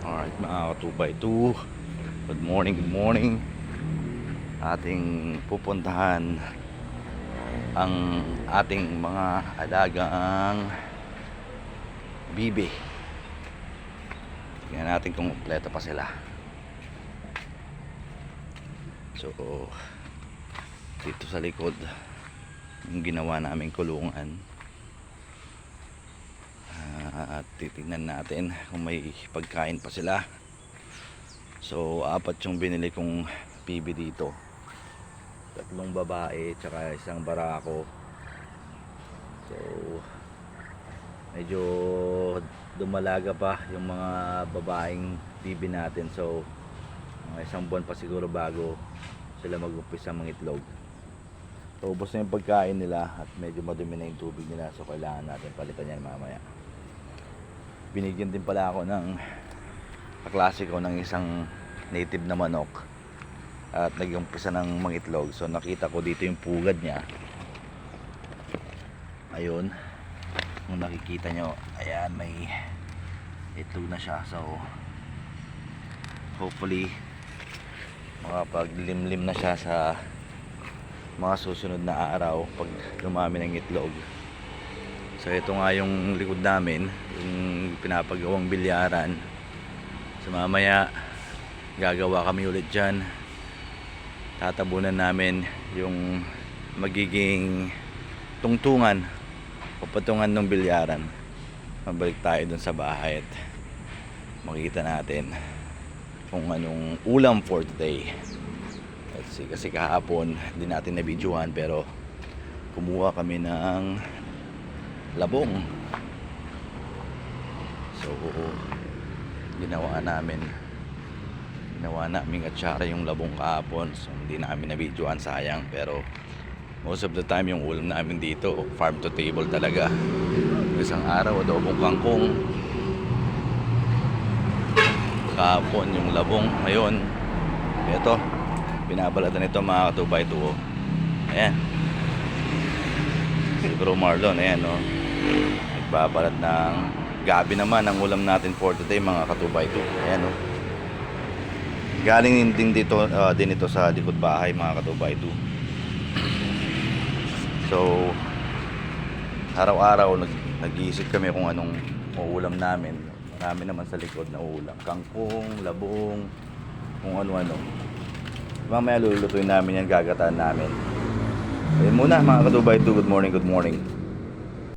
Alright mga katubay 2, good morning, good morning. Ating pupuntahan ang ating mga alagang bibi. Tingnan natin kung kompleto pa sila. So dito sa likod yung ginawa naming kulungan, at titingnan natin kung may pagkain pa sila. So 4 yung binili kong PB dito, 3 babae tsaka isang barako. So medyo dumalaga pa yung mga babaeng PB natin, so mga 1 buwan pa siguro bago sila mag-umpisa mangitlog. So ubos na yung pagkain nila at medyo madumi na yung tubig nila, so kailangan natin palitan yan mamaya. Binigyan din pala ako ng kaklase ko ng isang native na manok at nag-umpisa ng mangitlog. So nakita ko dito yung pugad niya. Ayun, kung nakikita nyo, ayan, may itlog na siya. So hopefully makapaglimlim na siya sa mga susunod na araw pag dumami ng itlog. So ito nga yung likod namin, yung pinapagawang bilyaran. So mamaya gagawa kami ulit dyan. Tatabunan namin yung magiging tungtungan o patungan ng bilyaran. Mabalik tayo dun sa bahay at makita natin kung anong ulam for today. Kasi kahapon hindi natin na-videohan, pero kumuha kami ng labong. So ginawa namin atsara yung labong kahapon. So hindi namin na-videohan, sayang, pero most of the time yung ulam namin dito farm to table talaga. Isang araw adobong kangkong, kahapon yung labong, ngayon ito binabalatan nito mga katubay 2. Ayan si Bro Marlon, ayan o, nagbabalat ng gabi naman ang ulam natin for today mga katubay 2. Ayan o, galing din dito din ito sa likod bahay mga katubay 2. So araw-araw nag-iisip kami kung anong ulam namin. Marami naman sa likod na ulam, kangkong, labong, kung ano-ano. Mamaya lulutuin namin yan, gagataan namin. Ayun muna mga katubay 2, good morning, good morning.